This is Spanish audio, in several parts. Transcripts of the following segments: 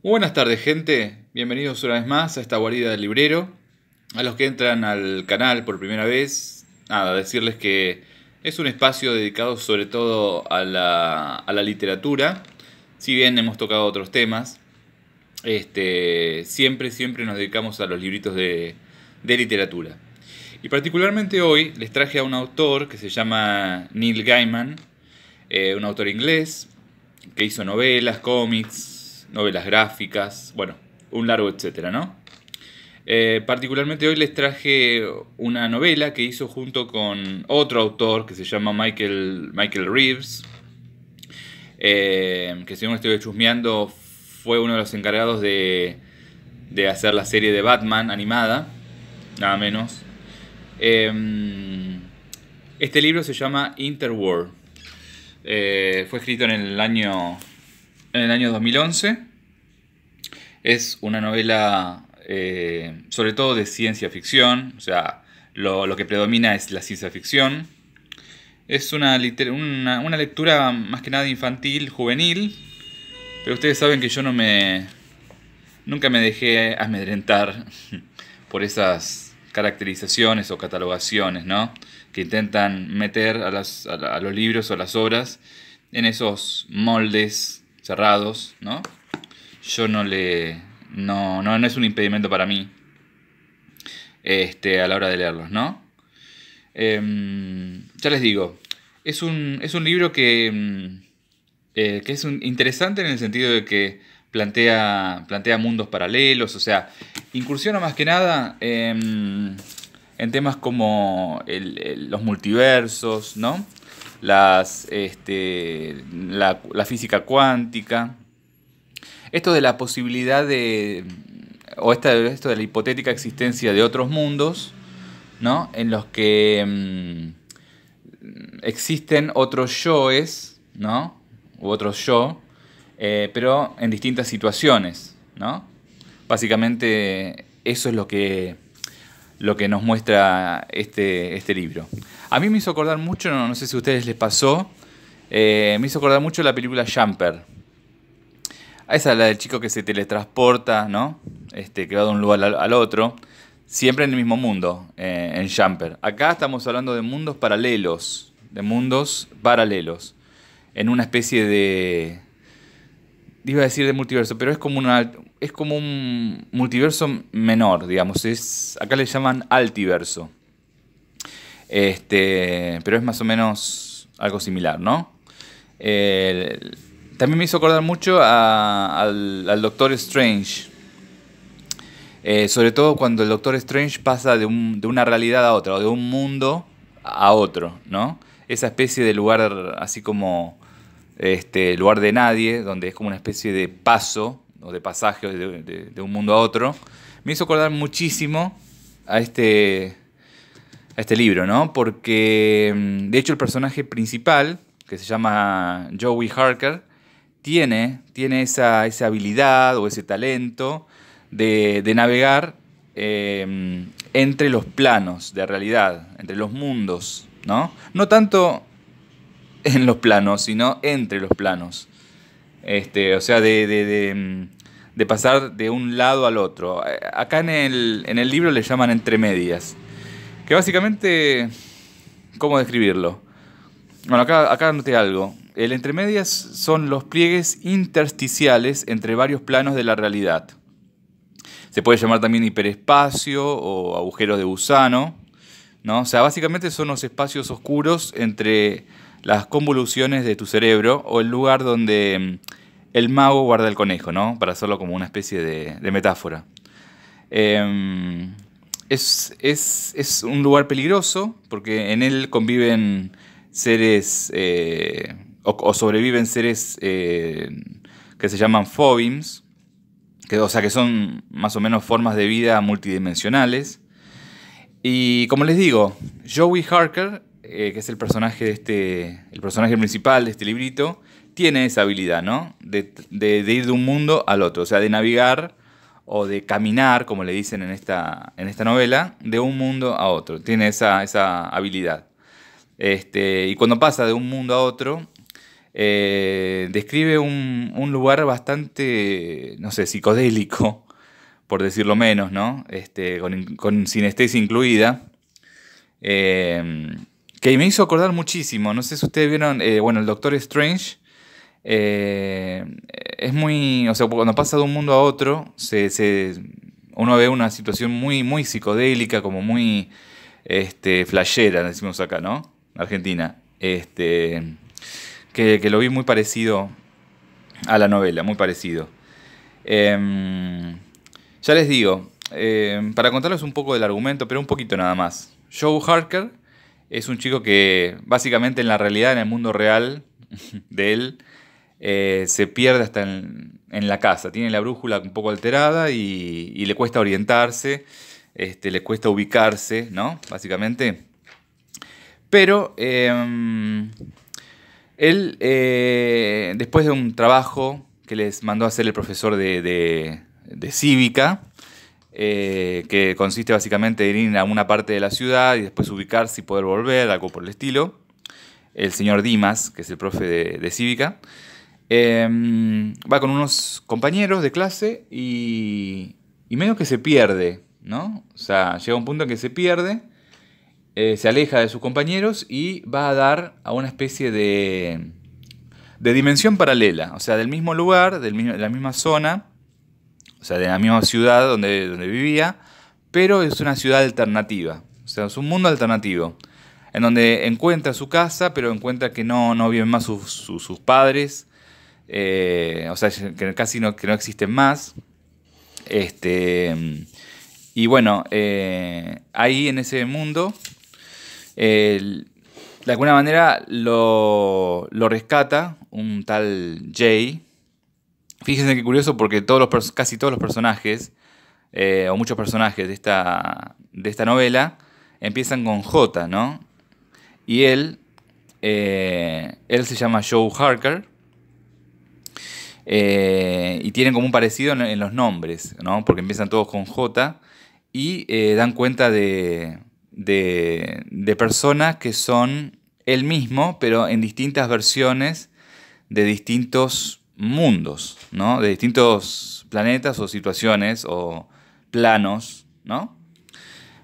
Buenas tardes, gente. Bienvenidos una vez más a esta guarida del librero. A los que entran al canal por primera vez, nada, decirles que es un espacio dedicado sobre todo a la literatura. Si bien hemos tocado otros temas, siempre nos dedicamos a los libritos de literatura. Y particularmente hoy les traje a un autor que se llama Neil Gaiman, un autor inglés que hizo novelas, cómics, novelas gráficas, bueno, un largo etcétera, ¿no? Particularmente hoy les traje una novela que hizo junto con otro autor que se llama Michael Reeves, que según estoy chusmeando fue uno de los encargados de hacer la serie de Batman animada, nada menos. Este libro se llama Interwar. Fue escrito en el año 2011. Es una novela sobre todo de ciencia ficción, o sea, lo que predomina es la ciencia ficción. Es una lectura más que nada infantil, juvenil, pero ustedes saben que yo nunca me dejé amedrentar por esas caracterizaciones o catalogaciones, ¿no? Que intentan meter a los libros o a las obras en esos moldes cerrados, ¿no? Yo no es un impedimento para mí a la hora de leerlos, ¿no? Ya les digo, es un libro que es interesante en el sentido de que plantea mundos paralelos, o sea, incursiona más que nada en temas como los multiversos, ¿no? La física cuántica. Esto de la posibilidad esto de la hipotética existencia de otros mundos, ¿no? En los que existen otros yoes, ¿no? U otros yo, pero en distintas situaciones, ¿no? Básicamente eso es lo que nos muestra este libro. A mí me hizo acordar mucho, no sé si a ustedes les pasó, me hizo acordar mucho la película Jumper. Esa es la del chico que se teletransporta, ¿no? Que va de un lugar al otro. Siempre en el mismo mundo, en Jumper. Acá estamos hablando de mundos paralelos. En una especie de... Iba a decir de multiverso, pero es como un multiverso menor, digamos. Acá le llaman altiverso. Pero es más o menos algo similar, ¿no? También me hizo acordar mucho al Doctor Strange. Sobre todo cuando el Doctor Strange pasa de una realidad a otra, o de un mundo a otro, ¿no? Esa especie de lugar así como lugar de nadie, donde es como una especie de paso o de pasaje de un mundo a otro. Me hizo acordar muchísimo a este libro, ¿no? Porque de hecho el personaje principal, que se llama Joey Harker, tiene esa habilidad o ese talento de navegar entre los planos de realidad, entre los mundos, ¿no? No tanto en los planos, sino entre los planos. O sea, de pasar de un lado al otro. Acá en el libro le llaman entre medias. Que básicamente, ¿cómo describirlo? Bueno, acá anoté algo. El entremedias son los pliegues intersticiales entre varios planos de la realidad. Se puede llamar también hiperespacio o agujeros de gusano, ¿no? O sea, básicamente son los espacios oscuros entre las convoluciones de tu cerebro o el lugar donde el mago guarda el conejo, ¿no? Para hacerlo como una especie de metáfora. Es un lugar peligroso porque en él conviven seres o sobreviven seres que se llaman Phobims, o sea que son más o menos formas de vida multidimensionales. Y como les digo, Joey Harker, que es el personaje el personaje principal de este librito, tiene esa habilidad, ¿no? De ir de un mundo al otro, o sea, de navegar o de caminar, como le dicen en esta novela, de un mundo a otro. Tiene esa habilidad. Y cuando pasa de un mundo a otro, describe un lugar bastante, no sé, psicodélico, por decirlo menos, ¿no? Con sinestesia incluida, eh, que me hizo acordar muchísimo. No sé si ustedes vieron, bueno, el Doctor Strange. eh, es muy, o sea, cuando pasa de un mundo a otro, uno ve una situación muy, muy psicodélica, como muy, flashera, decimos acá, ¿no? Argentina. Que lo vi muy parecido a la novela, muy parecido. Ya les digo, para contarles un poco del argumento, pero un poquito nada más. Joe Harker es un chico que básicamente en la realidad, en el mundo real de él, se pierde hasta en la casa. Tiene la brújula un poco alterada y le cuesta orientarse, le cuesta ubicarse, ¿no? Básicamente. Pero él, después de un trabajo que les mandó a hacer el profesor de cívica, que consiste básicamente en ir a una parte de la ciudad y después ubicarse y poder volver, algo por el estilo, el señor Dimas, que es el profe de cívica, va con unos compañeros de clase y medio que se pierde, ¿no? O sea, llega un punto en que se pierde, se aleja de sus compañeros y va a dar a una especie de dimensión paralela, o sea, del mismo lugar, de la misma zona, o sea, de la misma ciudad donde vivía, pero es una ciudad alternativa, o sea, es un mundo alternativo, en donde encuentra su casa, pero encuentra que no viven más sus padres, o sea, que casi que no existen más. Y bueno, ahí en ese mundo, de alguna manera lo rescata un tal Jay. Fíjense qué curioso porque casi todos los personajes, o muchos personajes de esta novela, empiezan con J, ¿no? Y él se llama Joe Harker, y tienen como un parecido en los nombres, ¿no? Porque empiezan todos con J y dan cuenta de personas que son él mismo, pero en distintas versiones de distintos mundos, ¿no? De distintos planetas o situaciones o planos, ¿no?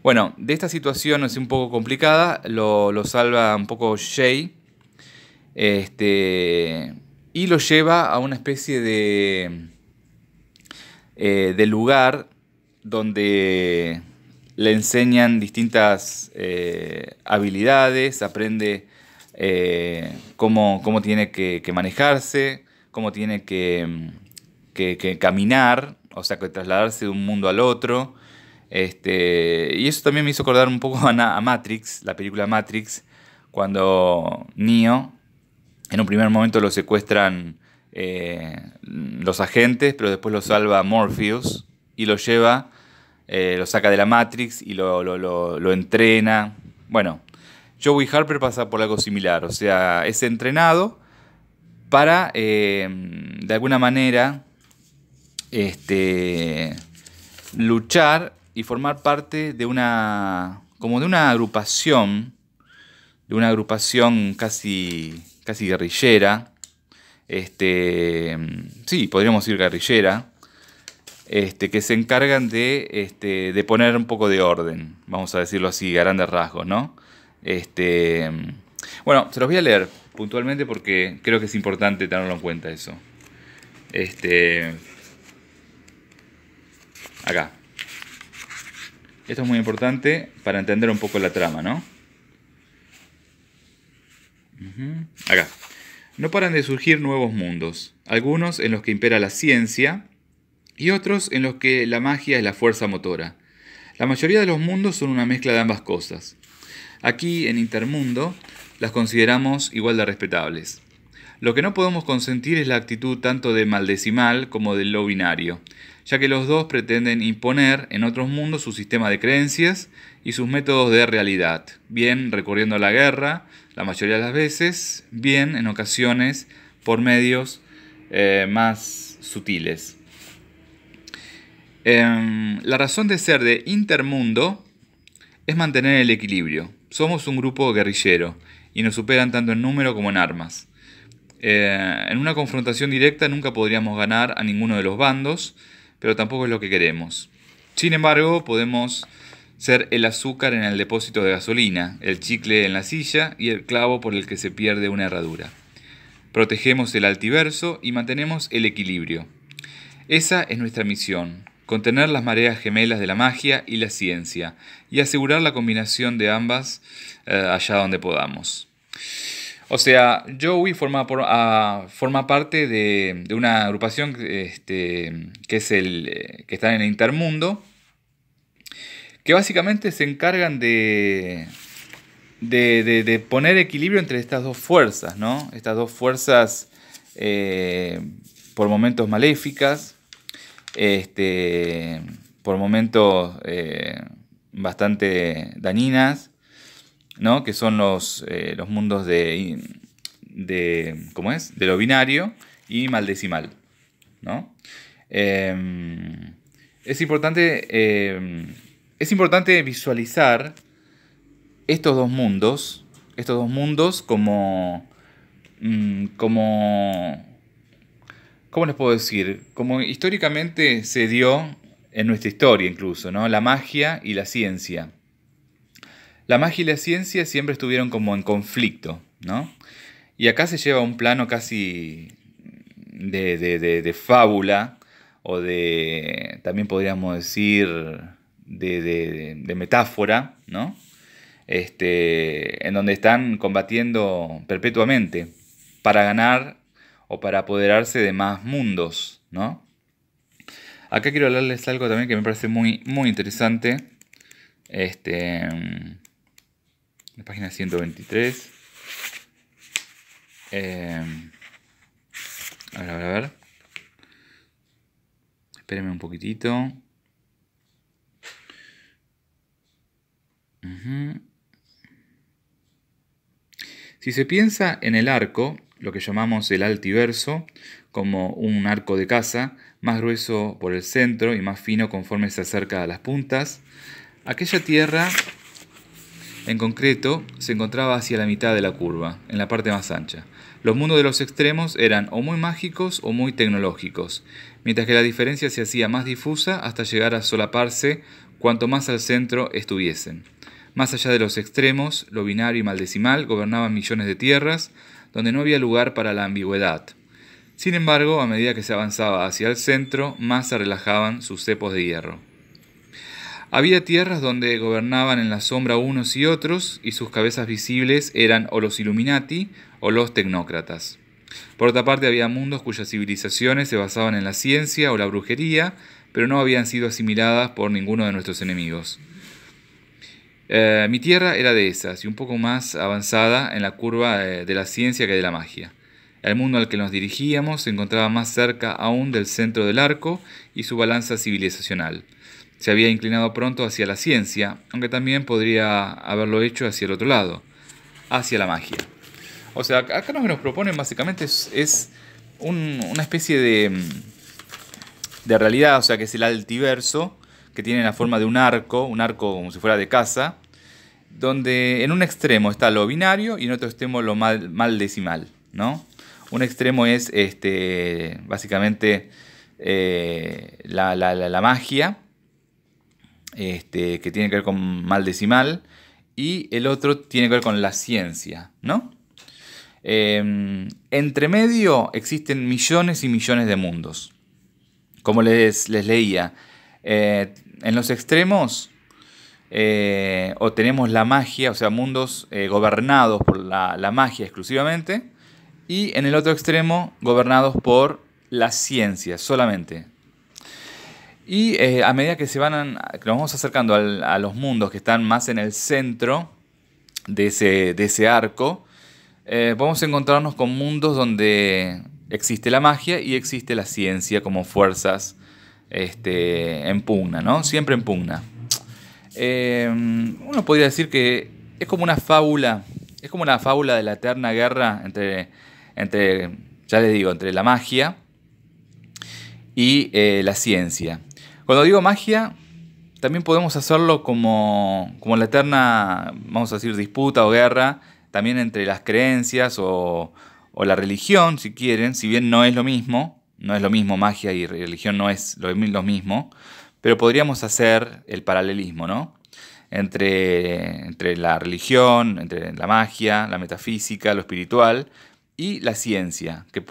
Bueno, de esta situación es un poco complicada, lo salva un poco Jay, y lo lleva a una especie de lugar donde le enseñan distintas habilidades, aprende cómo tiene que manejarse, cómo tiene que caminar, o sea, que trasladarse de un mundo al otro. Y eso también me hizo acordar un poco a Matrix, la película Matrix, cuando Neo, en un primer momento lo secuestran los agentes, pero después lo salva Morpheus y lo lleva, lo saca de la Matrix y lo entrena. Bueno, Joey Harper pasa por algo similar, o sea, es entrenado para, de alguna manera, luchar y formar parte como de una agrupación casi guerrillera, sí, podríamos decir guerrillera, que se encargan de poner un poco de orden, vamos a decirlo así, a grandes rasgos, ¿no? Bueno, se los voy a leer puntualmente porque creo que es importante tenerlo en cuenta eso. Acá. Esto es muy importante para entender un poco la trama, ¿no? Acá. No paran de surgir nuevos mundos, algunos en los que impera la ciencia y otros en los que la magia es la fuerza motora. La mayoría de los mundos son una mezcla de ambas cosas. Aquí, en Intermundo, las consideramos igual de respetables. Lo que no podemos consentir es la actitud tanto de maldecimal como del lo binario, ya que los dos pretenden imponer en otros mundos su sistema de creencias y sus métodos de realidad, bien recurriendo a la guerra, la mayoría de las veces, bien en ocasiones por medios más sutiles. La razón de ser de Intermundo es mantener el equilibrio. Somos un grupo guerrillero y nos superan tanto en número como en armas. En una confrontación directa nunca podríamos ganar a ninguno de los bandos, pero tampoco es lo que queremos. Sin embargo, podemos ser el azúcar en el depósito de gasolina, el chicle en la silla y el clavo por el que se pierde una herradura. Protegemos el altiverso y mantenemos el equilibrio. Esa es nuestra misión, contener las mareas gemelas de la magia y la ciencia, y asegurar la combinación de ambas allá donde podamos. O sea, Joey forma parte de una agrupación que es que está en el Intermundo, que básicamente se encargan de poner equilibrio entre estas dos fuerzas, ¿no? Estas dos fuerzas por momentos maléficas, por momentos bastante dañinas, ¿no? Que son los mundos ¿cómo es? De lo binario y maldecimal, ¿no? Es importante visualizar estos dos mundos como ¿cómo les puedo decir? Como históricamente se dio en nuestra historia incluso, ¿no? La magia y la ciencia. La magia y la ciencia siempre estuvieron como en conflicto, ¿no? Y acá se lleva a un plano casi de fábula, o también podríamos decir, de metáfora, ¿no? En donde están combatiendo perpetuamente para ganar o para apoderarse de más mundos, ¿no? Acá quiero hablarles algo también que me parece muy, muy interesante. La página 123. A ver. Espérenme un poquitito. Si se piensa en el arco, lo que llamamos el altiverso, como un arco de caza, más grueso por el centro y más fino conforme se acerca a las puntas, aquella tierra en concreto se encontraba hacia la mitad de la curva, en la parte más ancha. Los mundos de los extremos eran o muy mágicos o muy tecnológicos, mientras que la diferencia se hacía más difusa hasta llegar a solaparse cuanto más al centro estuviesen. Más allá de los extremos, lo binario y maldecimal gobernaban millones de tierras, donde no había lugar para la ambigüedad. Sin embargo, a medida que se avanzaba hacia el centro, más se relajaban sus cepos de hierro. Había tierras donde gobernaban en la sombra unos y otros, y sus cabezas visibles eran o los Illuminati o los tecnócratas. Por otra parte, había mundos cuyas civilizaciones se basaban en la ciencia o la brujería, pero no habían sido asimiladas por ninguno de nuestros enemigos. Mi tierra era de esas, y un poco más avanzada en la curva de la ciencia que de la magia. El mundo al que nos dirigíamos se encontraba más cerca aún del centro del arco y su balanza civilizacional. Se había inclinado pronto hacia la ciencia, aunque también podría haberlo hecho hacia el otro lado, hacia la magia. O sea, acá lo que nos proponen básicamente es una especie de realidad, o sea, que es el altiverso, que tiene la forma de un arco como si fuera de caza, donde en un extremo está lo binario y en otro extremo lo mal decimal, ¿no? Un extremo es básicamente la magia, que tiene que ver con mal decimal, y el otro tiene que ver con la ciencia, ¿no? Entre medio existen millones y millones de mundos. Como les leía, en los extremos o tenemos la magia, o sea, mundos gobernados por la magia exclusivamente, y en el otro extremo gobernados por la ciencia solamente. Y a medida que que nos vamos acercando a los mundos que están más en el centro de ese arco, vamos a encontrarnos con mundos donde existe la magia y existe la ciencia como fuerzas en pugna, ¿no? Siempre en pugna. Uno podría decir que es como una fábula de la eterna guerra entre ya les digo, entre la magia y la ciencia. Cuando digo magia, también podemos hacerlo como la eterna, vamos a decir, disputa o guerra, también entre las creencias o o la religión, si quieren, si bien no es lo mismo, no es lo mismo, magia y religión no es lo mismo, pero podríamos hacer el paralelismo, ¿no? Entre la religión, entre la magia, la metafísica, lo espiritual y la ciencia, que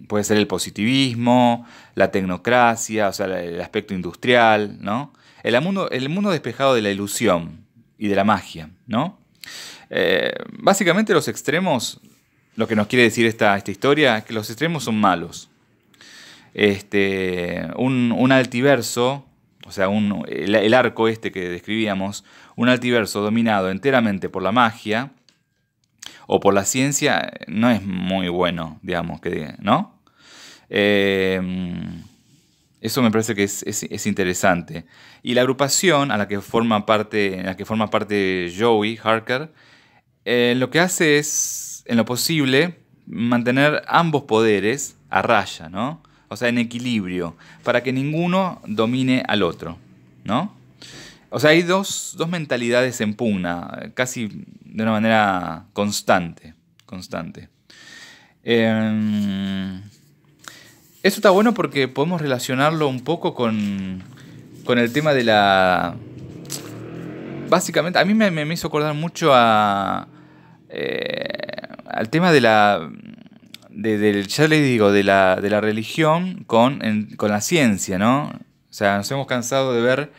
puede ser el positivismo, la tecnocracia, o sea, el aspecto industrial, ¿no? El mundo despejado de la ilusión y de la magia, ¿no? Básicamente los extremos, lo que nos quiere decir esta historia, es que los extremos son malos. Un altiverso, o sea, el arco este que describíamos, un altiverso dominado enteramente por la magia o por la ciencia, no es muy bueno, digamos, ¿no? Eso me parece que es interesante. Y la agrupación en la que forma parte Joey Harker, lo que hace es, en lo posible, mantener ambos poderes a raya, ¿no? O sea, en equilibrio, para que ninguno domine al otro, ¿no? O sea, hay dos mentalidades en pugna, casi de una manera constante. Eso está bueno porque podemos relacionarlo un poco con el tema de la... Básicamente, a mí me hizo acordar mucho al tema de la... ya les digo, de la religión con la ciencia, ¿no? O sea, nos hemos cansado de ver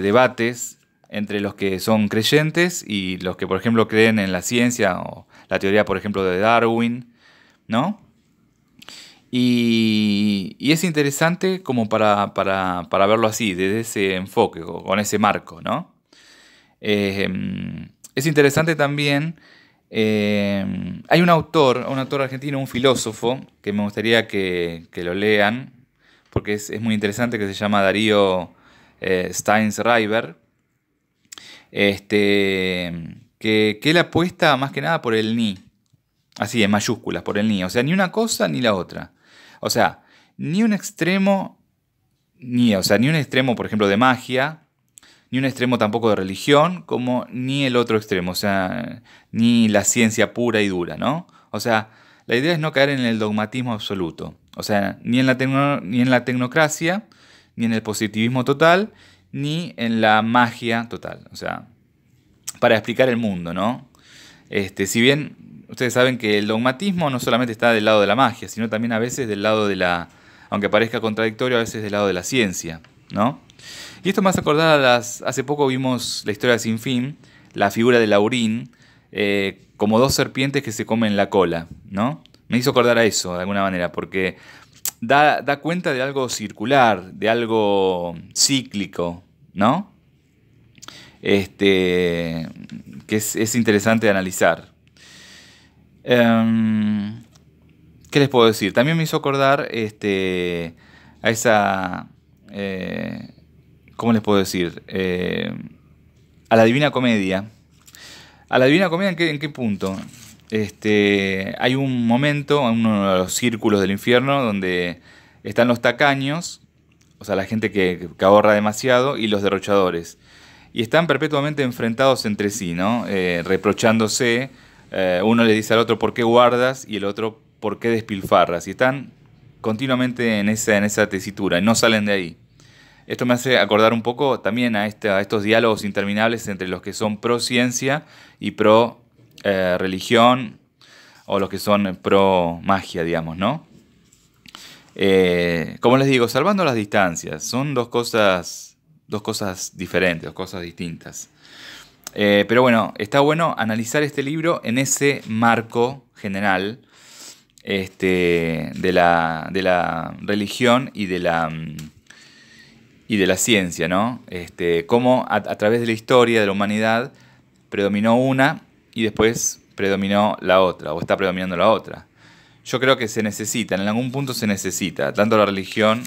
debates entre los que son creyentes y los que, por ejemplo, creen en la ciencia o la teoría, por ejemplo, de Darwin, ¿no? Y es interesante como para verlo así, desde ese enfoque, con ese marco, ¿no? Es interesante también, hay un autor argentino, un filósofo, que me gustaría que lo lean, porque es muy interesante, que se llama Darío Steinsreiber, que él apuesta más que nada por el ni, así en mayúsculas, por el ni, o sea, ni una cosa ni la otra. O sea, ni un extremo, ni un extremo, por ejemplo, de magia, ni un extremo tampoco de religión, como ni el otro extremo, o sea, ni la ciencia pura y dura, ¿no? O sea, la idea es no caer en el dogmatismo absoluto, o sea, ni en la tecnocracia, ni en el positivismo total, ni en la magia total, o sea, para explicar el mundo, ¿no? Si bien ustedes saben que el dogmatismo no solamente está del lado de la magia, sino también a veces del lado de aunque parezca contradictorio, a veces del lado de la ciencia, ¿no? Y esto me hace acordar hace poco vimos la historia de Sin Fin, la figura de Laurín, como dos serpientes que se comen la cola, ¿no? Me hizo acordar a eso, de alguna manera, porque da cuenta de algo circular, de algo cíclico, ¿no? Que es interesante de analizar. ¿Qué les puedo decir? También me hizo acordar a esa... ¿cómo les puedo decir? A la Divina Comedia. ¿A la Divina Comedia en qué punto? Hay un momento, en uno de los círculos del infierno, donde están los tacaños, o sea, la gente que ahorra demasiado, y los derrochadores. Y están perpetuamente enfrentados entre sí, ¿no? Reprochándose. Uno le dice al otro, ¿por qué guardas? Y el otro, ¿por qué despilfarras? Y están continuamente en esa tesitura, y no salen de ahí. Esto me hace acordar un poco también a estos diálogos interminables entre los que son pro ciencia y pro religión, o los que son pro magia, digamos, ¿no? Como les digo, salvando las distancias, son dos cosas diferentes, dos cosas distintas. Pero bueno, está bueno analizar este libro en ese marco general de la religión y de la ciencia, ¿no? Cómo a través de la historia de la humanidad predominó una y después predominó la otra, o está predominando la otra. Yo creo que se necesita, en algún punto se necesita, tanto la religión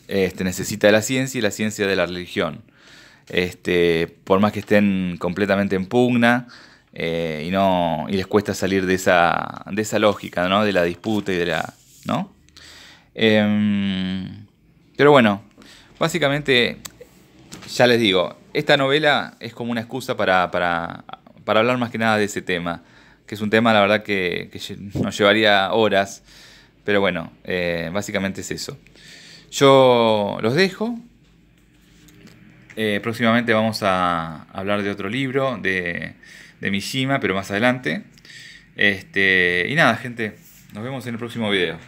necesita de la ciencia y la ciencia de la religión. Por más que estén completamente en pugna y les cuesta salir de esa lógica, ¿no? De la disputa y ¿no? Pero bueno, básicamente, ya les digo, esta novela es como una excusa para hablar más que nada de ese tema. que es un tema, la verdad, que nos llevaría horas. Pero bueno, básicamente es eso. Yo los dejo. Próximamente vamos a hablar de otro libro de Mishima, pero más adelante. Y nada, gente, nos vemos en el próximo video.